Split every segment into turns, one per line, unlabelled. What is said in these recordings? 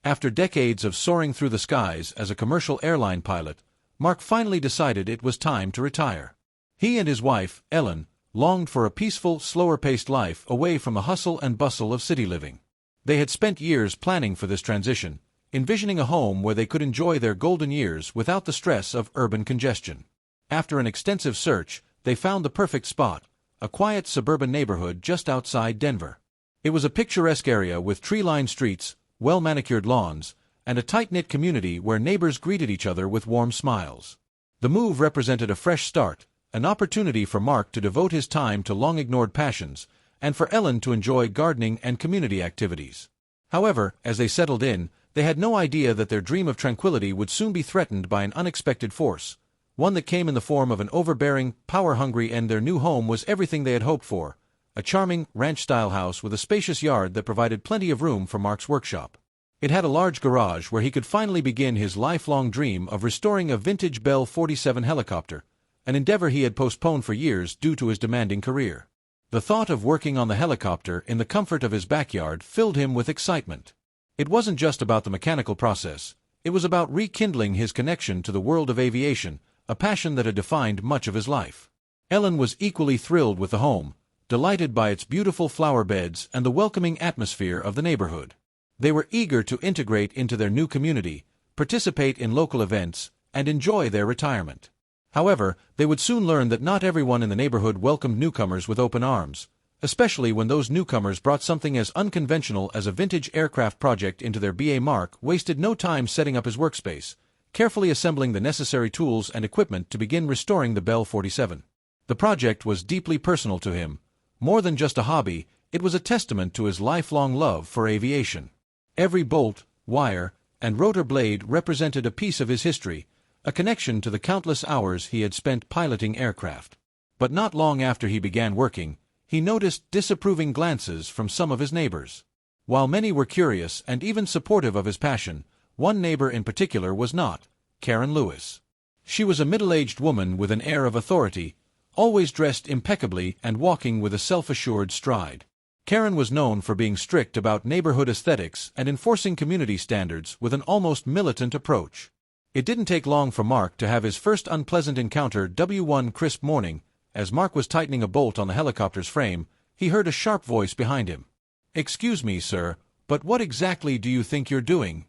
After decades of soaring through the skies as a commercial airline pilot, Mark finally decided it was time to retire. He and his wife, Ellen, longed for a peaceful, slower-paced life away from the hustle and bustle of city living. They had spent years planning for this transition, envisioning a home where they could enjoy their golden years without the stress of urban congestion. After an extensive search, they found the perfect spot, a quiet suburban neighborhood just outside Denver. It was a picturesque area with tree-lined streets, well-manicured lawns, and a tight-knit community where neighbors greeted each other with warm smiles. The move represented a fresh start, an opportunity for Mark to devote his time to long-ignored passions, and for Ellen to enjoy gardening and community activities. However, as they settled in, they had no idea that their dream of tranquility would soon be threatened by an unexpected force, one that came in the form of an overbearing, power-hungry, and their new home was everything they had hoped for, a charming, ranch-style house with a spacious yard that provided plenty of room for Mark's workshop. It had a large garage where he could finally begin his lifelong dream of restoring a vintage Bell 47 helicopter, an endeavor he had postponed for years due to his demanding career. The thought of working on the helicopter in the comfort of his backyard filled him with excitement. It wasn't just about the mechanical process, it was about rekindling his connection to the world of aviation, a passion that had defined much of his life. Ellen was equally thrilled with the home, delighted by its beautiful flower beds and the welcoming atmosphere of the neighborhood. They were eager to integrate into their new community, participate in local events, and enjoy their retirement. However, they would soon learn that not everyone in the neighborhood welcomed newcomers with open arms, especially when those newcomers brought something as unconventional as a vintage aircraft project into their BA. Mark wasted no time setting up his workspace, carefully assembling the necessary tools and equipment to begin restoring the Bell 47. The project was deeply personal to him. More than just a hobby, it was a testament to his lifelong love for aviation. Every bolt, wire, and rotor blade represented a piece of his history, a connection to the countless hours he had spent piloting aircraft. But not long after he began working, he noticed disapproving glances from some of his neighbors. While many were curious and even supportive of his passion, one neighbor in particular was not, Karen Lewis. She was a middle-aged woman with an air of authority, always dressed impeccably and walking with a self-assured stride. Karen was known for being strict about neighborhood aesthetics and enforcing community standards with an almost militant approach. It didn't take long for Mark to have his first unpleasant encounter. One crisp morning, as Mark was tightening a bolt on the helicopter's frame, he heard a sharp voice behind him. "Excuse me, sir, but what exactly do you think you're doing?"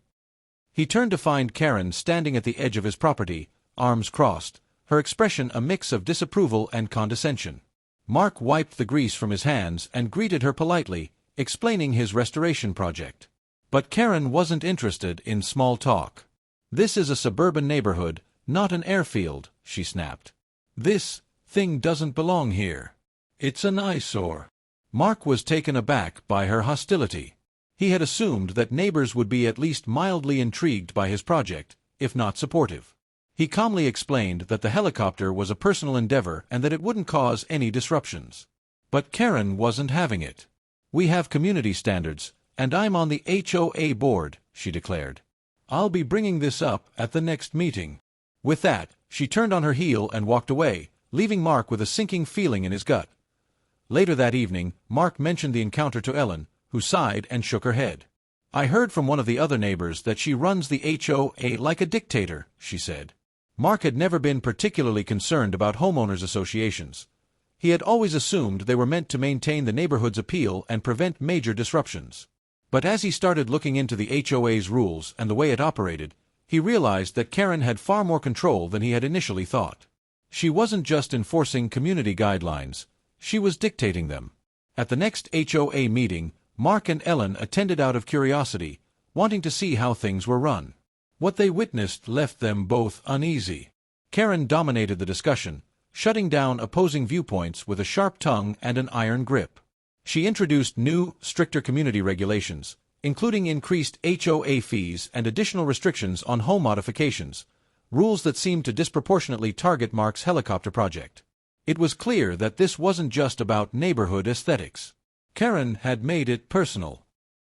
He turned to find Karen standing at the edge of his property, arms crossed, her expression a mix of disapproval and condescension. Mark wiped the grease from his hands and greeted her politely, explaining his restoration project. But Karen wasn't interested in small talk. "This is a suburban neighborhood, not an airfield," she snapped. "This thing doesn't belong here. It's an eyesore." Mark was taken aback by her hostility. He had assumed that neighbors would be at least mildly intrigued by his project, if not supportive. He calmly explained that the helicopter was a personal endeavor and that it wouldn't cause any disruptions. But Karen wasn't having it. "We have community standards, and I'm on the HOA board," she declared. "I'll be bringing this up at the next meeting." With that, she turned on her heel and walked away, leaving Mark with a sinking feeling in his gut. Later that evening, Mark mentioned the encounter to Ellen, who sighed and shook her head. "I heard from one of the other neighbors that she runs the HOA like a dictator," she said. Mark had never been particularly concerned about homeowners associations. He had always assumed they were meant to maintain the neighborhood's appeal and prevent major disruptions. But as he started looking into the HOA's rules and the way it operated, he realized that Karen had far more control than he had initially thought. She wasn't just enforcing community guidelines, she was dictating them. At the next HOA meeting, Mark and Ellen attended out of curiosity, wanting to see how things were run. What they witnessed left them both uneasy. Karen dominated the discussion, shutting down opposing viewpoints with a sharp tongue and an iron grip. She introduced new, stricter community regulations, including increased HOA fees and additional restrictions on home modifications, rules that seemed to disproportionately target Mark's helicopter project. It was clear that this wasn't just about neighborhood aesthetics. Karen had made it personal.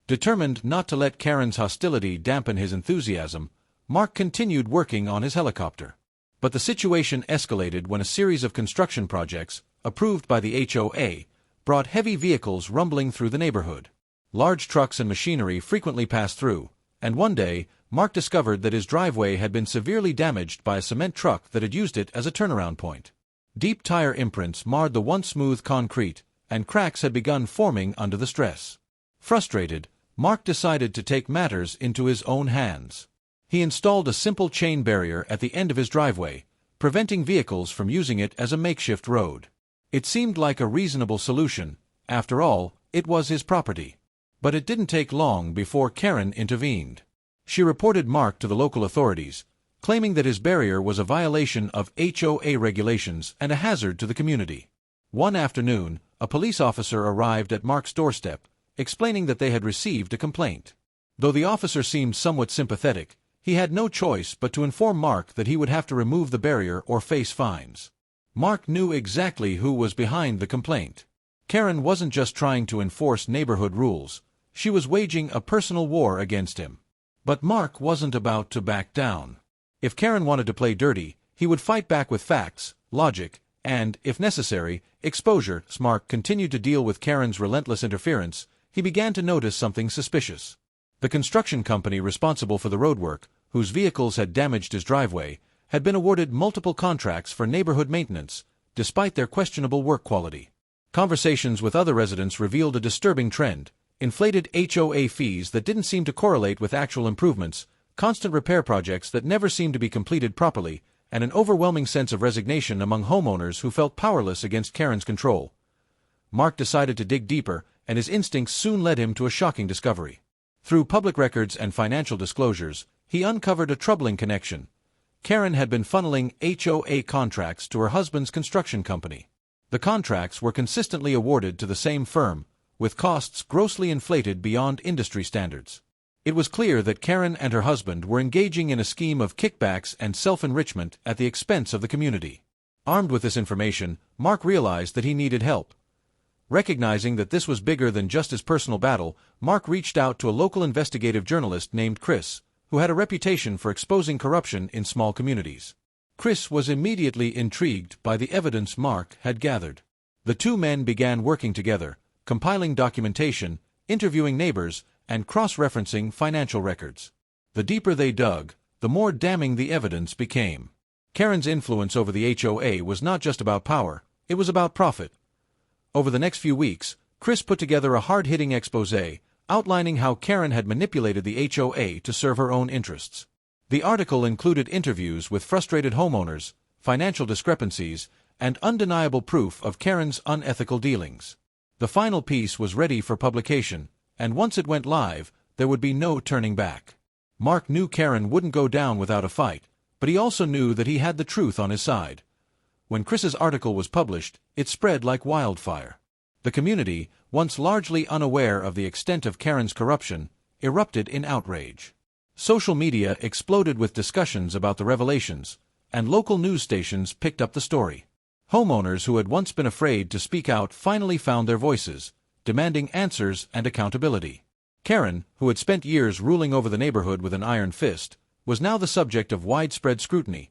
Determined not to let Karen's hostility dampen his enthusiasm, Mark continued working on his helicopter. But the situation escalated when a series of construction projects, approved by the HOA, brought heavy vehicles rumbling through the neighborhood. Large trucks and machinery frequently passed through, And one day, Mark discovered that his driveway had been severely damaged by a cement truck that had used it as a turnaround point. Deep tire imprints marred the once smooth concrete, and cracks had begun forming under the stress. Frustrated, Mark decided to take matters into his own hands. He installed a simple chain barrier at the end of his driveway, preventing vehicles from using it as a makeshift road. It seemed like a reasonable solution. After all, it was his property. But it didn't take long before Karen intervened. She reported Mark to the local authorities, claiming that his barrier was a violation of HOA regulations and a hazard to the community. One afternoon, a police officer arrived at Mark's doorstep, explaining that they had received a complaint. Though the officer seemed somewhat sympathetic, he had no choice but to inform Mark that he would have to remove the barrier or face fines. Mark knew exactly who was behind the complaint. Karen wasn't just trying to enforce neighborhood rules, she was waging a personal war against him. But Mark wasn't about to back down. If Karen wanted to play dirty, he would fight back with facts, logic, and, if necessary, exposure. As Mark continued to deal with Karen's relentless interference, he began to notice something suspicious. The construction company responsible for the roadwork, whose vehicles had damaged his driveway, had been awarded multiple contracts for neighborhood maintenance, despite their questionable work quality. Conversations with other residents revealed a disturbing trend: inflated HOA fees that didn't seem to correlate with actual improvements, constant repair projects that never seemed to be completed properly, and an overwhelming sense of resignation among homeowners who felt powerless against Karen's control. Mark decided to dig deeper, and his instincts soon led him to a shocking discovery. Through public records and financial disclosures, he uncovered a troubling connection. Karen had been funneling HOA contracts to her husband's construction company. The contracts were consistently awarded to the same firm, with costs grossly inflated beyond industry standards. It was clear that Karen and her husband were engaging in a scheme of kickbacks and self-enrichment at the expense of the community. Armed with this information, Mark realized that he needed help. Recognizing that this was bigger than just his personal battle, Mark reached out to a local investigative journalist named Chris, who had a reputation for exposing corruption in small communities. Chris was immediately intrigued by the evidence Mark had gathered. The two men began working together, compiling documentation, interviewing neighbors, and cross-referencing financial records. The deeper they dug, the more damning the evidence became. Karen's influence over the HOA was not just about power, it was about profit. Over the next few weeks, Chris put together a hard-hitting exposé, outlining how Karen had manipulated the HOA to serve her own interests. The article included interviews with frustrated homeowners, financial discrepancies, and undeniable proof of Karen's unethical dealings. The final piece was ready for publication, and once it went live, there would be no turning back. Mark knew Karen wouldn't go down without a fight, but he also knew that he had the truth on his side. When Chris's article was published, it spread like wildfire. The community, once largely unaware of the extent of Karen's corruption, erupted in outrage. Social media exploded with discussions about the revelations, and local news stations picked up the story. Homeowners who had once been afraid to speak out finally found their voices, demanding answers and accountability. Karen, who had spent years ruling over the neighborhood with an iron fist, was now the subject of widespread scrutiny.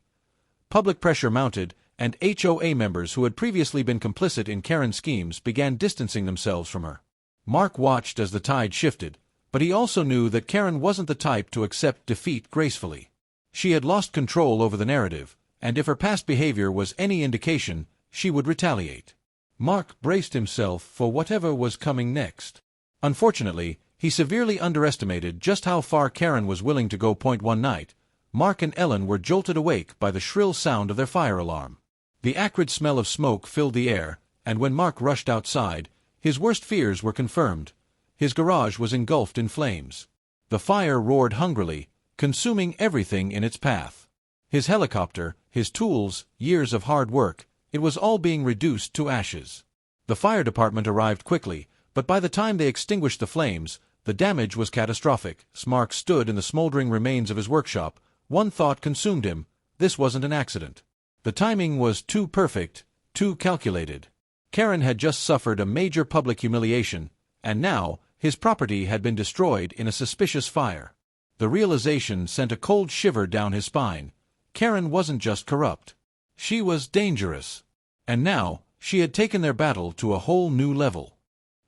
Public pressure mounted, and HOA members who had previously been complicit in Karen's schemes began distancing themselves from her. Mark watched as the tide shifted, but he also knew that Karen wasn't the type to accept defeat gracefully. She had lost control over the narrative, and if her past behavior was any indication, she would retaliate. Mark braced himself for whatever was coming next. Unfortunately, he severely underestimated just how far Karen was willing to go. One night, Mark and Ellen were jolted awake by the shrill sound of their fire alarm. The acrid smell of smoke filled the air, and when Mark rushed outside, his worst fears were confirmed. His garage was engulfed in flames. The fire roared hungrily, consuming everything in its path. His helicopter, his tools, years of hard work, it was all being reduced to ashes. The fire department arrived quickly, but by the time they extinguished the flames, the damage was catastrophic. Mark stood in the smoldering remains of his workshop. One thought consumed him: this wasn't an accident. The timing was too perfect, too calculated. Karen had just suffered a major public humiliation, and now, his property had been destroyed in a suspicious fire. The realization sent a cold shiver down his spine. Karen wasn't just corrupt. She was dangerous. And now, she had taken their battle to a whole new level.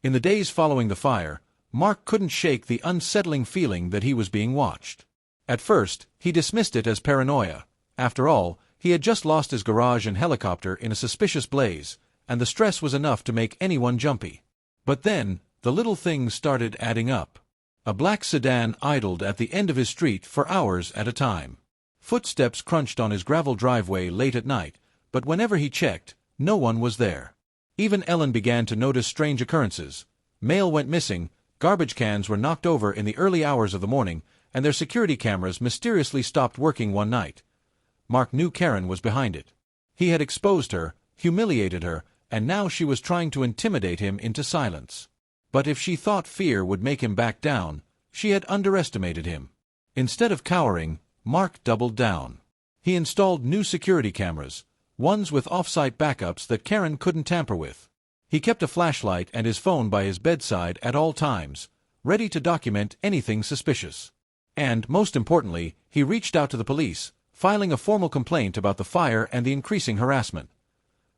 In the days following the fire, Mark couldn't shake the unsettling feeling that he was being watched. At first, he dismissed it as paranoia. After all, he had just lost his garage and helicopter in a suspicious blaze, and the stress was enough to make anyone jumpy. But then, the little things started adding up. A black sedan idled at the end of his street for hours at a time. Footsteps crunched on his gravel driveway late at night, but whenever he checked, no one was there. Even Ellen began to notice strange occurrences. Mail went missing, garbage cans were knocked over in the early hours of the morning, and their security cameras mysteriously stopped working one night. Mark knew Karen was behind it. He had exposed her, humiliated her, and now she was trying to intimidate him into silence. But if she thought fear would make him back down, she had underestimated him. Instead of cowering, Mark doubled down. He installed new security cameras, ones with off-site backups that Karen couldn't tamper with. He kept a flashlight and his phone by his bedside at all times, ready to document anything suspicious. And, most importantly, he reached out to the police, filing a formal complaint about the fire and the increasing harassment.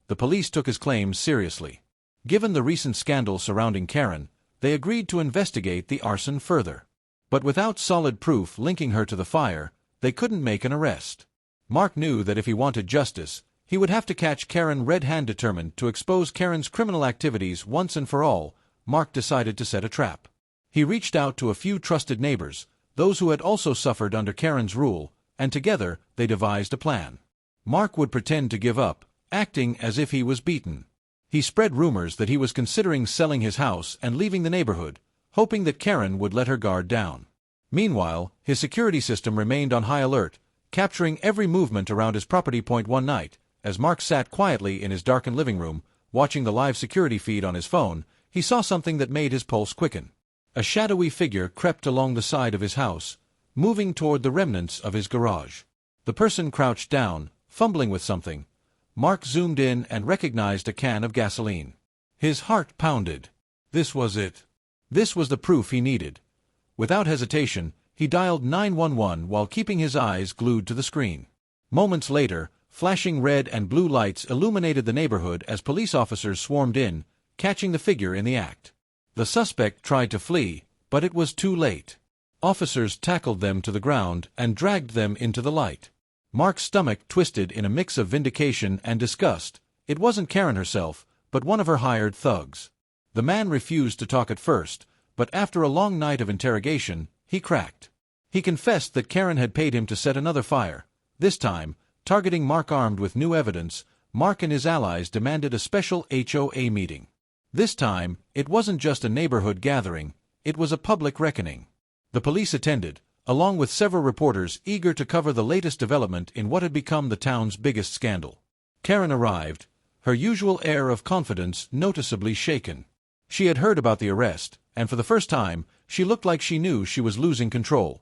The police took his claims seriously. Given the recent scandal surrounding Karen, they agreed to investigate the arson further. But without solid proof linking her to the fire, they couldn't make an arrest. Mark knew that if he wanted justice, he would have to catch Karen red-handed. Determined to expose Karen's criminal activities once and for all, Mark decided to set a trap. He reached out to a few trusted neighbors, those who had also suffered under Karen's rule, and together they devised a plan. Mark would pretend to give up, acting as if he was beaten. He spread rumors that he was considering selling his house and leaving the neighborhood, hoping that Karen would let her guard down. Meanwhile, his security system remained on high alert, capturing every movement around his property. One night, as Mark sat quietly in his darkened living room, watching the live security feed on his phone, he saw something that made his pulse quicken. A shadowy figure crept along the side of his house, moving toward the remnants of his garage. The person crouched down, fumbling with something. Mark zoomed in and recognized a can of gasoline. His heart pounded. This was it. This was the proof he needed. Without hesitation, he dialed 911 while keeping his eyes glued to the screen. Moments later, flashing red and blue lights illuminated the neighborhood as police officers swarmed in, catching the figure in the act. The suspect tried to flee, but it was too late. Officers tackled them to the ground and dragged them into the light. Mark's stomach twisted in a mix of vindication and disgust. It wasn't Karen herself, but one of her hired thugs. The man refused to talk at first, but after a long night of interrogation, he cracked. He confessed that Karen had paid him to set another fire. This time, targeting Mark. Armed with new evidence, Mark and his allies demanded a special HOA meeting. This time, it wasn't just a neighborhood gathering, it was a public reckoning. The police attended, along with several reporters eager to cover the latest development in what had become the town's biggest scandal. Karen arrived, her usual air of confidence noticeably shaken. She had heard about the arrest, and for the first time, she looked like she knew she was losing control.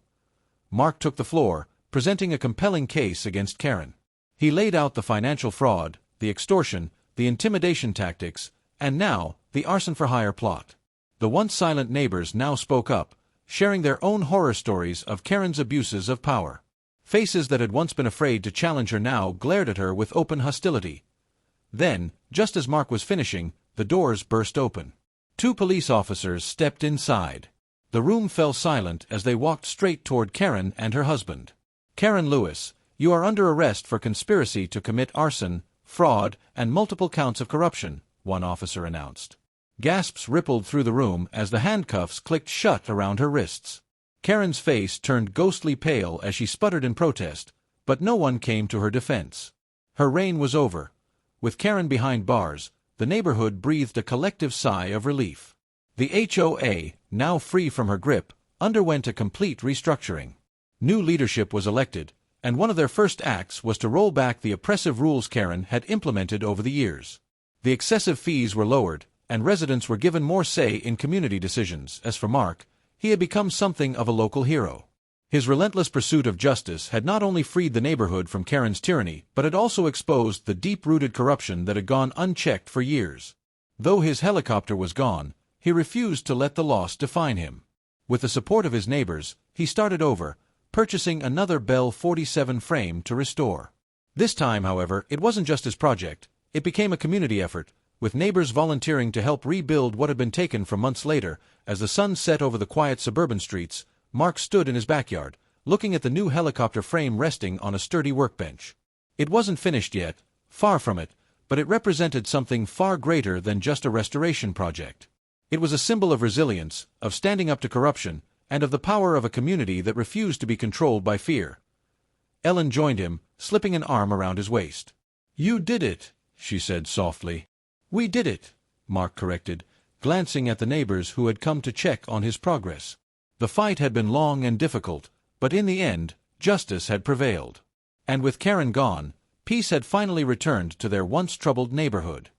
Mark took the floor, presenting a compelling case against Karen. He laid out the financial fraud, the extortion, the intimidation tactics, and now, the arson-for-hire plot. The once silent neighbors now spoke up, sharing their own horror stories of Karen's abuses of power. Faces that had once been afraid to challenge her now glared at her with open hostility. Then, just as Mark was finishing, the doors burst open. 2 police officers stepped inside. The room fell silent as they walked straight toward Karen and her husband. "Karen Lewis, you are under arrest for conspiracy to commit arson, fraud, and multiple counts of corruption," one officer announced. Gasps rippled through the room as the handcuffs clicked shut around her wrists. Karen's face turned ghostly pale as she sputtered in protest, but no one came to her defense. Her reign was over. With Karen behind bars, the neighborhood breathed a collective sigh of relief. The HOA, now free from her grip, underwent a complete restructuring. New leadership was elected, and one of their first acts was to roll back the oppressive rules Karen had implemented over the years. The excessive fees were lowered, and residents were given more say in community decisions. As for Mark, he had become something of a local hero. His relentless pursuit of justice had not only freed the neighborhood from Karen's tyranny, but had also exposed the deep-rooted corruption that had gone unchecked for years. Though his helicopter was gone, he refused to let the loss define him. With the support of his neighbors, he started over, purchasing another Bell 47 frame to restore. This time, however, it wasn't just his project, it became a community effort, with neighbors volunteering to help rebuild what had been taken from months later. As the sun set over the quiet suburban streets, Mark stood in his backyard, looking at the new helicopter frame resting on a sturdy workbench. It wasn't finished yet, far from it, but it represented something far greater than just a restoration project. It was a symbol of resilience, of standing up to corruption, and of the power of a community that refused to be controlled by fear. Ellen joined him, slipping an arm around his waist. "You did it," she said softly. "We did it," Mark corrected, glancing at the neighbors who had come to check on his progress. The fight had been long and difficult, but in the end, justice had prevailed. And with Karen gone, peace had finally returned to their once troubled neighborhood.